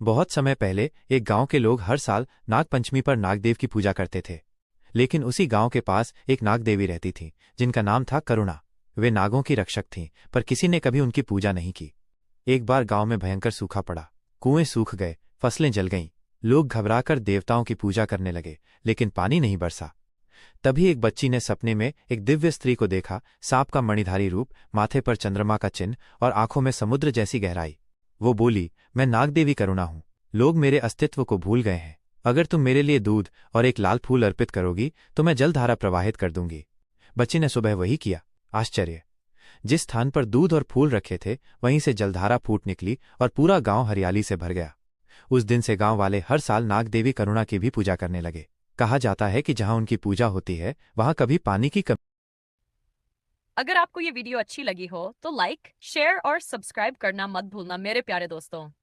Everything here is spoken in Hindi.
बहुत समय पहले एक गांव के लोग हर साल नागपंचमी पर नागदेव की पूजा करते थे। लेकिन उसी गांव के पास एक नागदेवी रहती थी जिनका नाम था करुणा। वे नागों की रक्षक थीं, पर किसी ने कभी उनकी पूजा नहीं की। एक बार गांव में भयंकर सूखा पड़ा। कुएं सूख गए, फसलें जल गईं। लोग घबराकर देवताओं की पूजा करने लगे, लेकिन पानी नहीं बरसा। तभी एक बच्ची ने सपने में एक दिव्य स्त्री को देखा, सांप का मणिधारी रूप, माथे पर चंद्रमा का चिन्ह और आंखों में समुद्र जैसी गहराई। वो बोली, मैं नागदेवी करुणा हूं। लोग मेरे अस्तित्व को भूल गए हैं। अगर तुम मेरे लिए दूध और एक लाल फूल अर्पित करोगी तो मैं जलधारा प्रवाहित कर दूंगी। बच्ची ने सुबह वही किया। आश्चर्य! जिस स्थान पर दूध और फूल रखे थे वहीं से जलधारा फूट निकली और पूरा गांव हरियाली से भर गया। उस दिन से गांव वाले हर साल नागदेवी करुणा की भी पूजा करने लगे। कहा जाता है कि जहां उनकी पूजा होती है वहां कभी पानी की कमी। अगर आपको ये वीडियो अच्छी लगी हो तो लाइक, शेयर और सब्सक्राइब करना मत भूलना मेरे प्यारे दोस्तों।